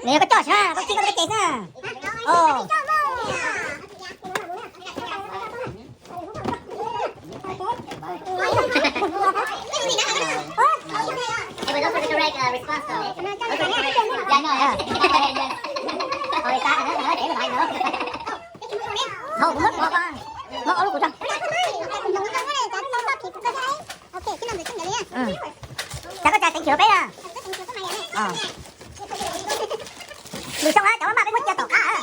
Nè có chọt ha, có chi có cái kẹt ha. Ồ. Không, mất một à. Mất ở lúc của Chắc có trà tỉnh chữa bé à. Vì xong á, cháu mà cái mất cho tổ cá à.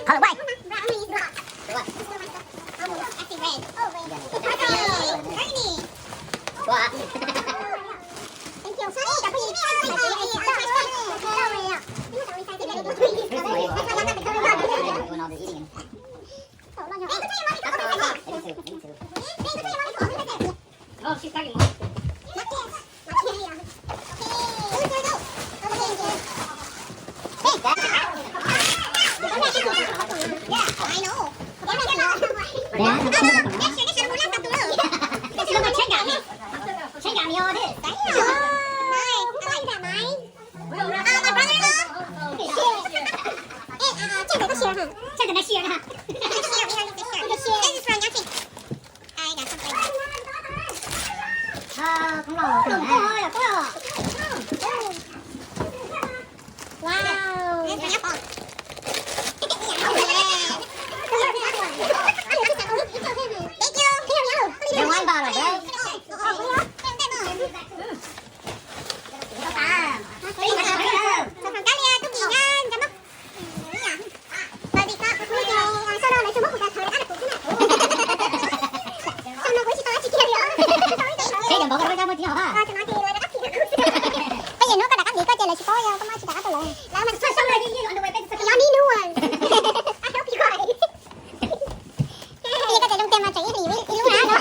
Color white. Oh, she's talking more. Cũng lò thôi là có lò. Wow. Đừng ăn bò rồi đấy. Bây giờ nó có đặt cái gì có chơi lại chỉ có mai chỉ đặt cái lại. Là mình xong rồi đi on the way back to the new one. I hope you guys. Bây giờ có thể trong tem mà chạy thì lúc nào đó.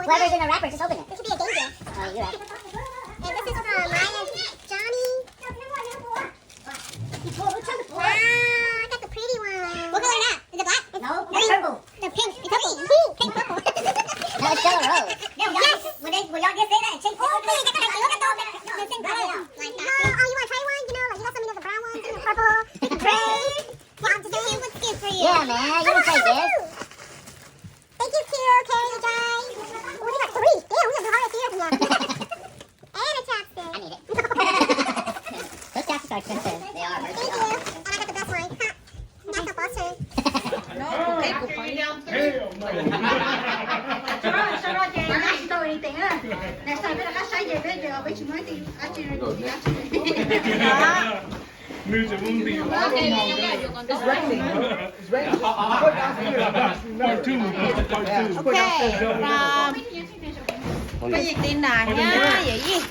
Whoever's in the wrapper, just open it. This could be a danger. Oh, you're right. And this is from Maya Johnny. Wow, I got the pretty one. What color is that? Is it black? No, it's purple. The pink. It's purple. Pink purple. No, it's yellow rose. Yes. When y'all just say that, it changes. Oh, please, look at those. Like that. Oh, you want to try one? You know, like you got some of the brown ones, the purple, the gray. Yeah, I'm just saying what's good for you. Yeah, man. You can take this. Thank you, Q. Carry the drive. We got three. Damn, we have the hardest here from And a chapstick. I need it. Those chapsticks are expensive. They are. Thank you. And I got the best one. That's the boss turn. No, cái cục phải sau đó chị nói tôi đi tiền á. Nè sao biết là cá sấy về bây giờ bây giờ mới đi cá chi rồi. It's raining. It's raining. Part two. Ok, cái gì tin nè nha, vậy gì?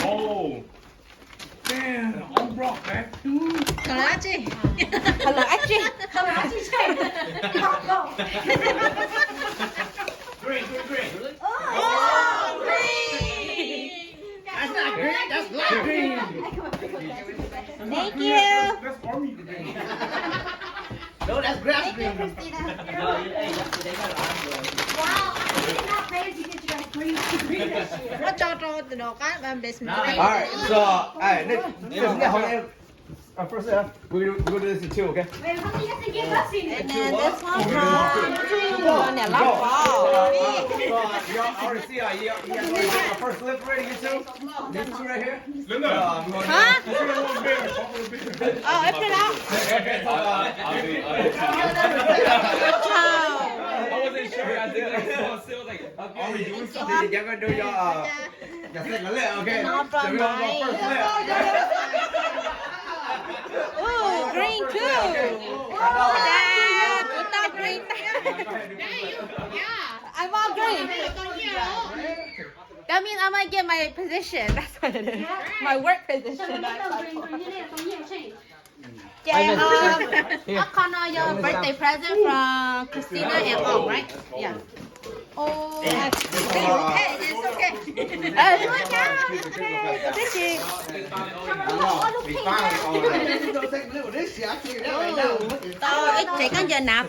Oh. Damn, I'm brought back too. Hello, chị. Hello, chị. Hello, chị. Green. Oh, green. That's not green, that's light green. Thank you. That's army green. No, that's grass green. Wow, I'm not crazy to get you guys green. Nó cho từ đầu cái và để mình. Alright, so, alright, first we're gonna do this in two, okay? And then this one from nè lóc vào. Y'all already see our first lip ready, you two? These two right here? Linda. Hả? You should have one better. Couple of better. Ép cái đó. I wasn't sure. Are we doing something? You're gonna do your second leg, okay? Nó So from we gonna my- go first leg. Oh, green too. Dad, put that green. I want green. That means I might get my position. That's what it is. My work position. Yeah, I'll honor your birthday present from Christina and all, right? Yeah. Oh, hey, it's okay. Do it now. It's okay. Thank you. We found all that. Ito, it's chicken giờ nạp.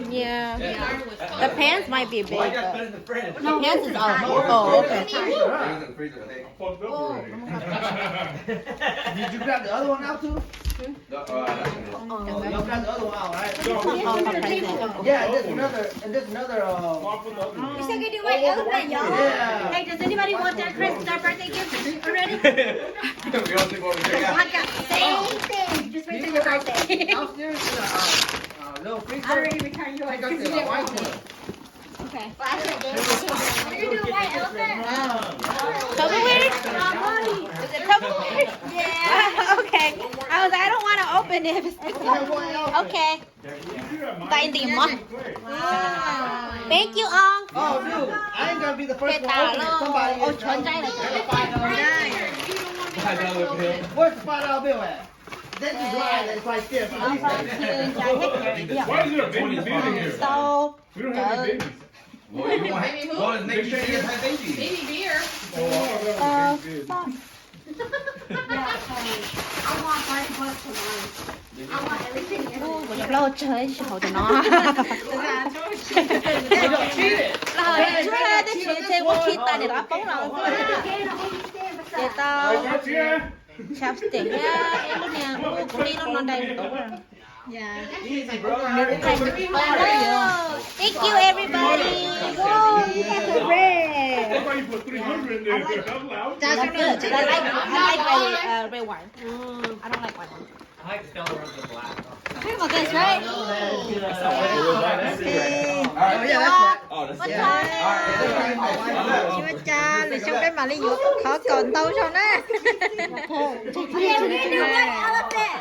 Yeah. The pants might be big. Why you But gotta put it in the fridge? the pants is all. Oh, okay. Did you grab the other one out too? Y'all grab the other one out, right? Yeah, and there's another, You said you do white elephant, y'all. yeah. Hey, does anybody want their birthday gift already? We all think over here, yeah. I got same thing. Just wait till your birthday. Downstairs in a little freezer. I already returned yours. I got the white one. Okay. Well, I should have We're gonna do a white elephant. Tupperware? Money. Is it Tupperware? Yeah. Okay. I was like, I don't want to open it. Okay. Tại tìm á. Thank you, Ong. Oh, dude, I ain't gonna be the first Cái one tà opening it. lô. Somebody Ôi, is. trốn chay là $5 bill. Where's the $5 bill at? Then you drive and it's right there. But at least right there. Why is there a baby beer in here? So, We don't have any babies. Well, you want to make sure you have baby. I want party bus for mine. I want everything. một nhập lâu chơi hầu tụi nó. Rồi, chú ơi, tôi chỉ chơi một khi tay này đã bóng rồi. Để tao chapstick nha, em lúc này cũng đi lúc non đây một tủ rồi. Easy, bro. Thank you everybody. Whoa, you got the red. That's why you put 300 in there. That's loud. That's good. I like red wine. I don't like white wine. I like the color of the black. Look at this, right? Alright, yeah, that's right. Oh, that's What's Alright. Chú cha, rồi xong đấy mà lấy dụ khó còn đâu sao nè. Okay, we're gonna do a white elephant.